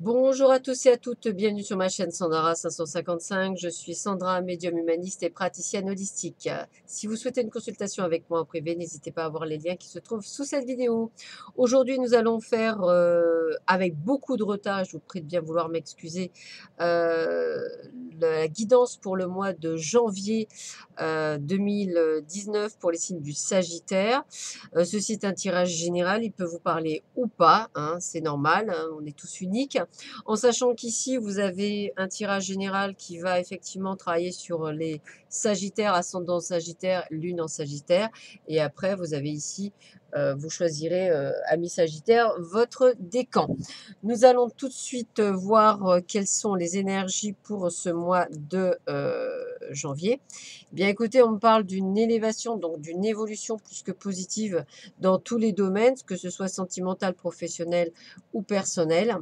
Bonjour à tous et à toutes, bienvenue sur ma chaîne Sandra 555. Je suis Sandra, médium humaniste et praticienne holistique. Si vous souhaitez une consultation avec moi en privé, n'hésitez pas à voir les liens qui se trouvent sous cette vidéo. Aujourd'hui, nous allons faire, avec beaucoup de retard, je vous prie de bien vouloir m'excuser, euh, la guidance pour le mois de janvier 2019 pour les signes du Sagittaire. Ceci est un tirage général, il peut vous parler ou pas, hein, c'est normal, hein, on est tous uniques. En sachant qu'ici, vous avez un tirage général qui va effectivement travailler sur les Sagittaires, ascendant Sagittaire, Lune en Sagittaire. Et après, vous avez ici, vous choisirez, ami Sagittaire, votre décan. Nous allons tout de suite voir quelles sont les énergies pour ce mois de janvier. Bien écoutez, on me parle d'une élévation, donc d'une évolution plus que positive dans tous les domaines, que ce soit sentimental, professionnel ou personnel,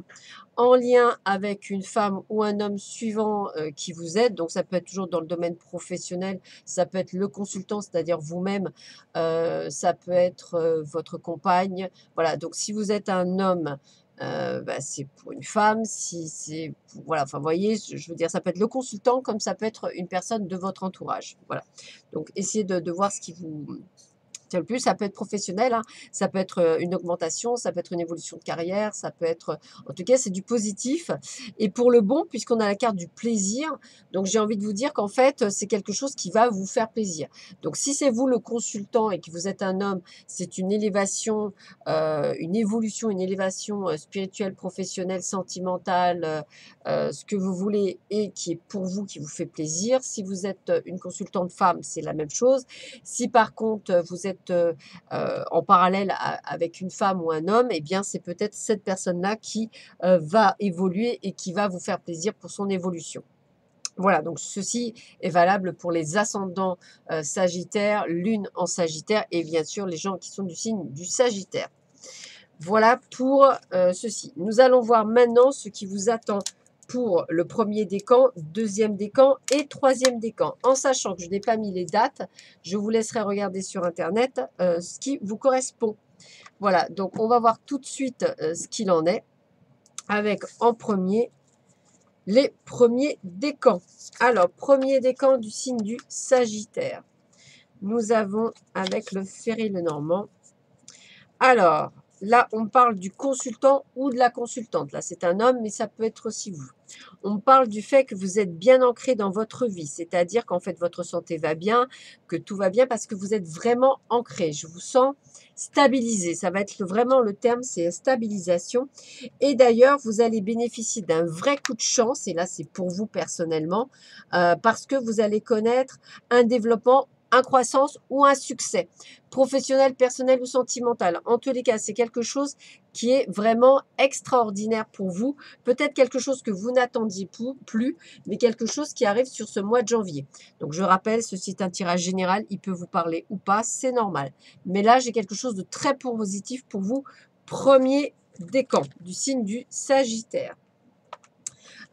en lien avec une femme ou un homme suivant qui vous aide. Donc ça peut être toujours dans le domaine professionnel, ça peut être le consultant, c'est-à-dire vous-même, ça peut être votre compagne. Voilà, donc si vous êtes un homme, bah, c'est pour une femme, si c'est voilà, enfin vous voyez, je veux dire, ça peut être le consultant comme ça peut être une personne de votre entourage. Voilà. Donc essayez de voir ce qui vous tient le plus. Ça peut être professionnel, hein, ça peut être une augmentation, ça peut être une évolution de carrière, ça peut être, en tout cas, c'est du positif. Et pour le bon, puisqu'on a la carte du plaisir, donc j'ai envie de vous dire qu'en fait, c'est quelque chose qui va vous faire plaisir. Donc si c'est vous le consultant et que vous êtes un homme, c'est une élévation, une évolution, une élévation spirituelle, professionnelle, sentimentale, ce que vous voulez et qui est pour vous, qui vous fait plaisir. Si vous êtes une consultante femme, c'est la même chose. Si par contre vous êtes en parallèle avec une femme ou un homme, eh bien c'est peut-être cette personne-là qui va évoluer et qui va vous faire plaisir pour son évolution. Voilà, donc ceci est valable pour les ascendants Sagittaire, Lune en Sagittaire et bien sûr les gens qui sont du signe du Sagittaire. Voilà pour ceci. Nous allons voir maintenant ce qui vous attend pour le premier décan, deuxième décan et troisième décan. En sachant que je n'ai pas mis les dates, je vous laisserai regarder sur Internet ce qui vous correspond. Voilà, donc on va voir tout de suite ce qu'il en est avec en premier les premiers décans. Alors, premier décan du signe du Sagittaire. Nous avons avec le Ferré le Normand. Alors, là, on parle du consultant ou de la consultante. Là, c'est un homme, mais ça peut être aussi vous. On parle du fait que vous êtes bien ancré dans votre vie, c'est-à-dire qu'en fait, votre santé va bien, que tout va bien parce que vous êtes vraiment ancré. Je vous sens stabilisé. Ça va être vraiment le terme, c'est stabilisation. Et d'ailleurs, vous allez bénéficier d'un vrai coup de chance, et là, c'est pour vous personnellement, parce que vous allez connaître un développement, une croissance ou un succès, professionnel, personnel ou sentimental. En tous les cas, c'est quelque chose qui est vraiment extraordinaire pour vous. Peut-être quelque chose que vous n'attendiez plus, mais quelque chose qui arrive sur ce mois de janvier. Donc, je rappelle, ceci est un tirage général. Il peut vous parler ou pas, c'est normal. Mais là, j'ai quelque chose de très positif pour vous. Premier décan du signe du Sagittaire.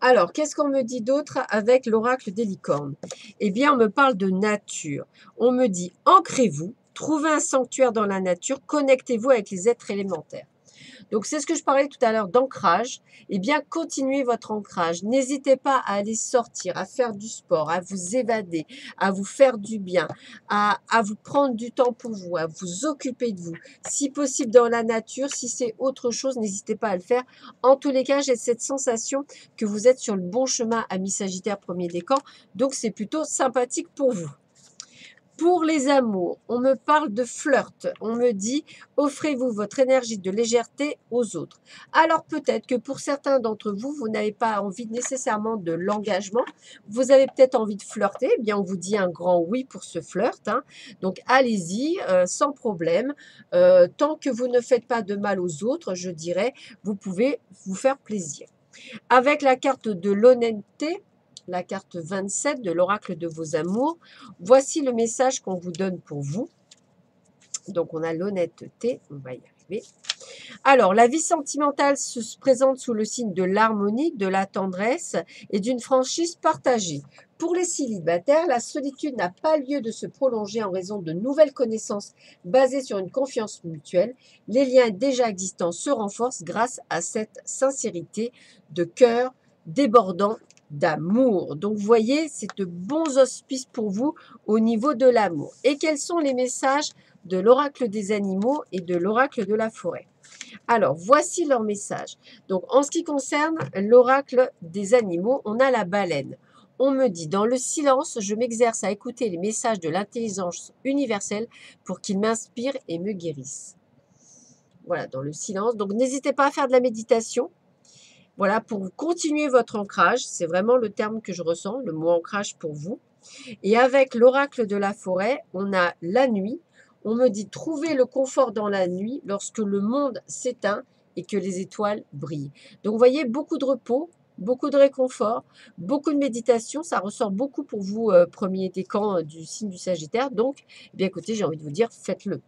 Alors, qu'est-ce qu'on me dit d'autre avec l'oracle des licornes? Eh bien, on me parle de nature. On me dit, ancrez-vous, trouvez un sanctuaire dans la nature, connectez-vous avec les êtres élémentaires. Donc, c'est ce que je parlais tout à l'heure d'ancrage. Eh bien, continuez votre ancrage. N'hésitez pas à aller sortir, à faire du sport, à vous évader, à vous faire du bien, à vous prendre du temps pour vous, à vous occuper de vous. Si possible dans la nature, si c'est autre chose, n'hésitez pas à le faire. En tous les cas, j'ai cette sensation que vous êtes sur le bon chemin, ami Sagittaire, premier décan. Donc, c'est plutôt sympathique pour vous. Pour les amours, on me parle de flirt. On me dit, offrez-vous votre énergie de légèreté aux autres. Alors peut-être que pour certains d'entre vous, vous n'avez pas envie nécessairement de l'engagement. Vous avez peut-être envie de flirter. Eh bien, on vous dit un grand oui pour ce flirt, hein. Donc allez-y, sans problème. Tant que vous ne faites pas de mal aux autres, je dirais, vous pouvez vous faire plaisir. Avec la carte de l'honnêteté, la carte 27 de l'oracle de vos amours, voici le message qu'on vous donne pour vous. Donc, on a l'honnêteté, on va y arriver. Alors, la vie sentimentale se présente sous le signe de l'harmonie, de la tendresse et d'une franchise partagée. Pour les célibataires, la solitude n'a pas lieu de se prolonger en raison de nouvelles connaissances basées sur une confiance mutuelle. Les liens déjà existants se renforcent grâce à cette sincérité de cœur débordant d'amour. Donc, vous voyez, c'est de bons auspices pour vous au niveau de l'amour. Et quels sont les messages de l'oracle des animaux et de l'oracle de la forêt? Alors, voici leur message. Donc, en ce qui concerne l'oracle des animaux, on a la baleine. On me dit, dans le silence, je m'exerce à écouter les messages de l'intelligence universelle pour qu'ils m'inspirent et me guérissent. Voilà, dans le silence. Donc, n'hésitez pas à faire de la méditation. Voilà, pour continuer votre ancrage. C'est vraiment le terme que je ressens, le mot ancrage pour vous. Et avec l'oracle de la forêt, on a la nuit. On me dit trouver le confort dans la nuit lorsque le monde s'éteint et que les étoiles brillent. Donc, vous voyez, beaucoup de repos, beaucoup de réconfort, beaucoup de méditation. Ça ressort beaucoup pour vous, premier décan du signe du Sagittaire. Donc, eh bien écoutez, j'ai envie de vous dire, faites-le.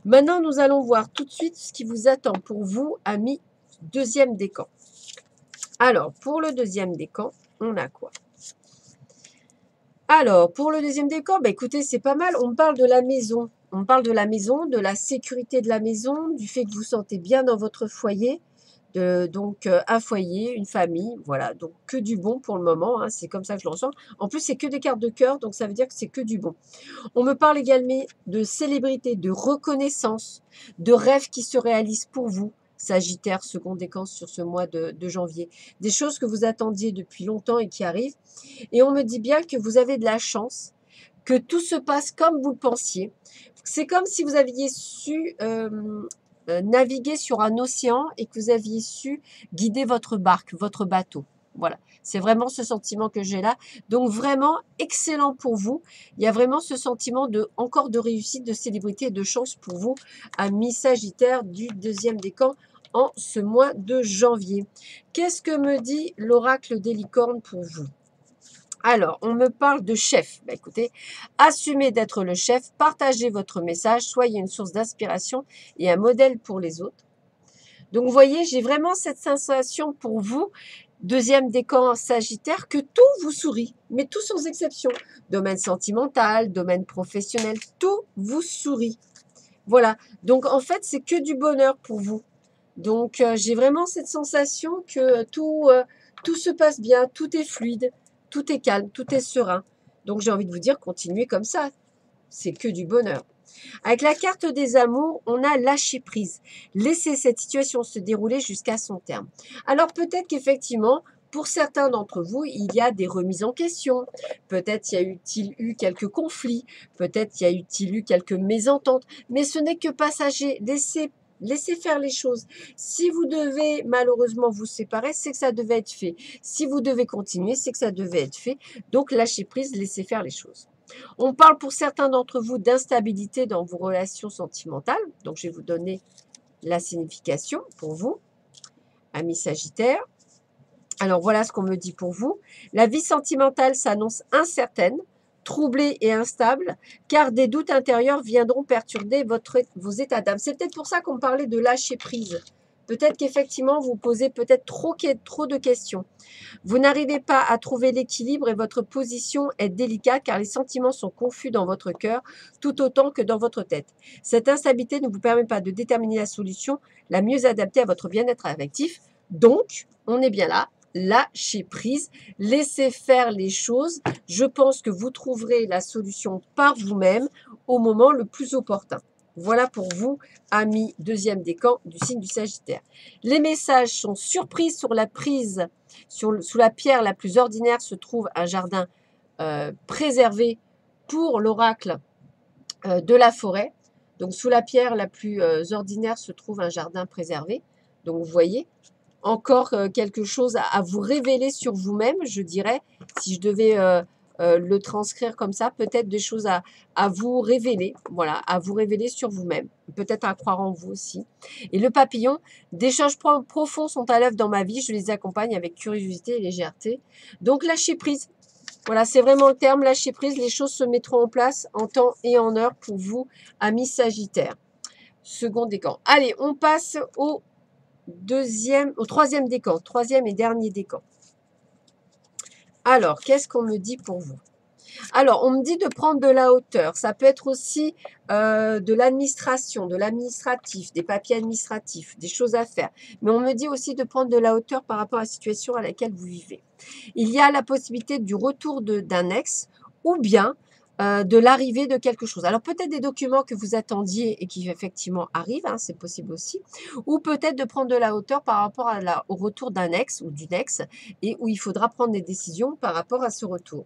Maintenant, nous allons voir tout de suite ce qui vous attend pour vous, amis deuxième décan. Alors, pour le deuxième décan, on a quoi? Alors, pour le deuxième décan, bah, écoutez, c'est pas mal. On parle de la maison. On parle de la maison, de la sécurité de la maison, du fait que vous vous sentez bien dans votre foyer. Donc, un foyer, une famille, voilà. Donc, que du bon pour le moment, hein, c'est comme ça que je le ressens. En plus, c'est que des cartes de cœur, donc ça veut dire que c'est que du bon. On me parle également de célébrité, de reconnaissance, de rêves qui se réalisent pour vous. Sagittaire, second décan sur ce mois de janvier. Des choses que vous attendiez depuis longtemps et qui arrivent. Et on me dit bien que vous avez de la chance, que tout se passe comme vous le pensiez. C'est comme si vous aviez su naviguer sur un océan et que vous aviez su guider votre barque, votre bateau. Voilà, c'est vraiment ce sentiment que j'ai là. Donc vraiment excellent pour vous. Il y a vraiment ce sentiment encore de réussite, de célébrité et de chance pour vous, amis Sagittaire du deuxième décan en ce mois de janvier. Qu'est-ce que me dit l'oracle des licornes pour vous? Alors, on me parle de chef. Bah, écoutez, assumez d'être le chef, partagez votre message, soyez une source d'inspiration et un modèle pour les autres. Donc, vous voyez, j'ai vraiment cette sensation pour vous, deuxième décan Sagittaire, que tout vous sourit, mais tout sans exception. Domaine sentimental, domaine professionnel, tout vous sourit. Voilà. Donc, en fait, c'est que du bonheur pour vous. Donc, j'ai vraiment cette sensation que tout se passe bien, tout est fluide. Tout est calme, tout est serein. Donc, j'ai envie de vous dire, continuez comme ça. C'est que du bonheur. Avec la carte des amours, on a lâché prise. Laissez cette situation se dérouler jusqu'à son terme. Alors, peut-être qu'effectivement, pour certains d'entre vous, il y a des remises en question. Peut-être y a-t-il eu quelques conflits. Peut-être y a-t-il eu quelques mésententes. Mais ce n'est que passager. Laissez faire les choses. Si vous devez malheureusement vous séparer, c'est que ça devait être fait. Si vous devez continuer, c'est que ça devait être fait. Donc, lâchez prise, laissez faire les choses. On parle pour certains d'entre vous d'instabilité dans vos relations sentimentales. Donc, je vais vous donner la signification pour vous, amis Sagittaire. Alors, voilà ce qu'on me dit pour vous. La vie sentimentale s'annonce incertaine, troublée et instable, car des doutes intérieurs viendront perturber vos états d'âme. C'est peut-être pour ça qu'on parlait de lâcher prise. Peut-être qu'effectivement, vous posez peut-être trop de questions. Vous n'arrivez pas à trouver l'équilibre et votre position est délicate car les sentiments sont confus dans votre cœur tout autant que dans votre tête. Cette instabilité ne vous permet pas de déterminer la solution la mieux adaptée à votre bien-être affectif. Donc, on est bien là. Lâchez prise, laissez faire les choses. Je pense que vous trouverez la solution par vous-même au moment le plus opportun. Voilà pour vous, amis deuxième décan du signe du Sagittaire. Les messages sont surprises sur la prise. Sous la pierre la plus ordinaire se trouve un jardin préservé pour l'oracle de la forêt. Donc, sous la pierre la plus ordinaire se trouve un jardin préservé. Donc, vous voyez, encore quelque chose à vous révéler sur vous-même, je dirais, si je devais le transcrire comme ça, peut-être des choses à vous révéler, voilà, à vous révéler sur vous-même, peut-être à croire en vous aussi. Et le papillon, des changements profonds sont à l'œuvre dans ma vie, je les accompagne avec curiosité et légèreté. Donc, lâchez prise. Voilà, c'est vraiment le terme, lâcher prise. Les choses se mettront en place en temps et en heure pour vous, amis Sagittaire. Second décan. Allez, on passe au troisième décan. Troisième et dernier décan. Alors, qu'est-ce qu'on me dit pour vous? Alors, on me dit de prendre de la hauteur. Ça peut être aussi de l'administration, de l'administratif, des papiers administratifs, des choses à faire. Mais on me dit aussi de prendre de la hauteur par rapport à la situation à laquelle vous vivez. Il y a la possibilité du retour d'un ex ou bien de l'arrivée de quelque chose. Alors peut-être des documents que vous attendiez et qui effectivement arrivent, hein, c'est possible aussi. Ou peut-être de prendre de la hauteur par rapport au retour d'un ex ou d'une ex et où il faudra prendre des décisions par rapport à ce retour.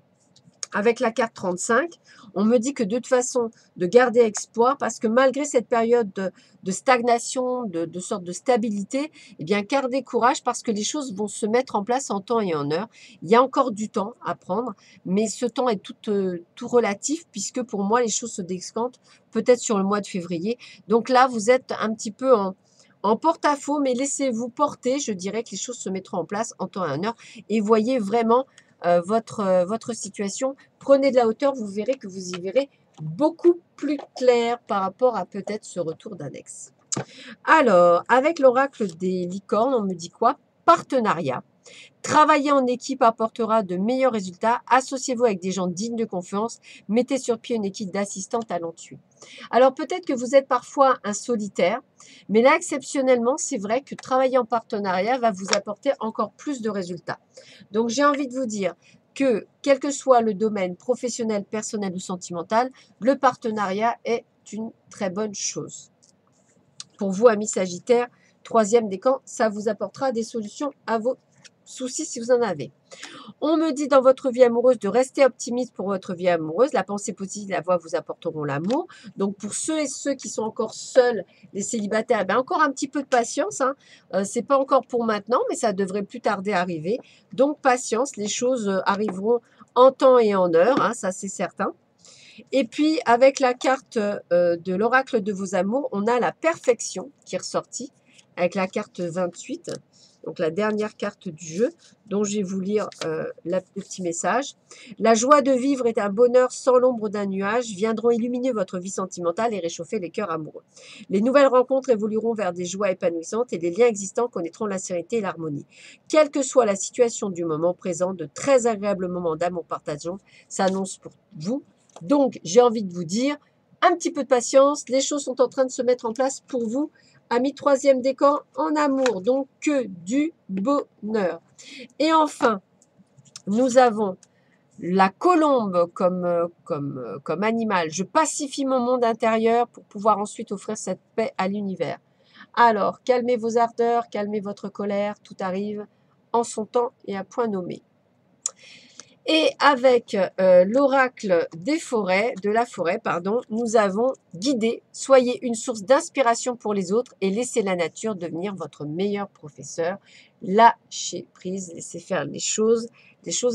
Avec la carte 35, on me dit que de toute façon, de garder espoir, parce que malgré cette période de stagnation, de sorte de stabilité, eh bien, gardez courage parce que les choses vont se mettre en place en temps et en heure. Il y a encore du temps à prendre, mais ce temps est tout relatif, puisque pour moi, les choses se décantent peut-être sur le mois de février. Donc là, vous êtes un petit peu en porte-à-faux, mais laissez-vous porter. Je dirais que les choses se mettront en place en temps et en heure. Et voyez vraiment votre situation. Prenez de la hauteur, vous verrez que vous y verrez beaucoup plus clair par rapport à peut-être ce retour d'un ex. Alors, avec l'oracle des licornes, on me dit quoi? Partenariat. Travailler en équipe apportera de meilleurs résultats. Associez-vous avec des gens dignes de confiance. Mettez sur pied une équipe d'assistants talentueux. Alors peut-être que vous êtes parfois un solitaire, mais là exceptionnellement, c'est vrai que travailler en partenariat va vous apporter encore plus de résultats. Donc j'ai envie de vous dire que quel que soit le domaine professionnel, personnel ou sentimental, le partenariat est une très bonne chose. Pour vous, amis Sagittaires, troisième décan, ça vous apportera des solutions à vos soucis si vous en avez. On me dit dans votre vie amoureuse de rester optimiste pour votre vie amoureuse. La pensée positive, la voix vous apporteront l'amour. Donc pour ceux et ceux qui sont encore seuls, les célibataires, ben encore un petit peu de patience. Hein. C'est pas encore pour maintenant, mais ça devrait plus tarder à arriver. Donc patience, les choses arriveront en temps et en heure, hein, ça c'est certain. Et puis avec la carte de l'oracle de vos amours, on a la perfection qui est ressortie avec la carte 28. Donc la dernière carte du jeu, dont je vais vous lire le petit message. La joie de vivre est un bonheur sans l'ombre d'un nuage, viendront illuminer votre vie sentimentale et réchauffer les cœurs amoureux. Les nouvelles rencontres évolueront vers des joies épanouissantes et les liens existants connaîtront la sérénité et l'harmonie. Quelle que soit la situation du moment présent, de très agréables moments d'amour partageant s'annoncent pour vous. Donc j'ai envie de vous dire, un petit peu de patience, les choses sont en train de se mettre en place pour vous. Amis troisième décan en amour, donc que du bonheur. Et enfin, nous avons la colombe comme animal. Je pacifie mon monde intérieur pour pouvoir ensuite offrir cette paix à l'univers. Alors, calmez vos ardeurs, calmez votre colère, tout arrive en son temps et à point nommé. Et avec l'oracle de la forêt, nous avons guidé, soyez une source d'inspiration pour les autres et laissez la nature devenir votre meilleur professeur. Lâchez prise, laissez faire les choses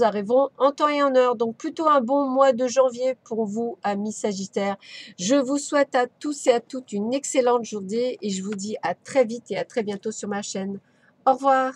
arriveront en temps et en heure. Donc plutôt un bon mois de janvier pour vous, amis Sagittaires. Je vous souhaite à tous et à toutes une excellente journée et je vous dis à très vite et à très bientôt sur ma chaîne. Au revoir.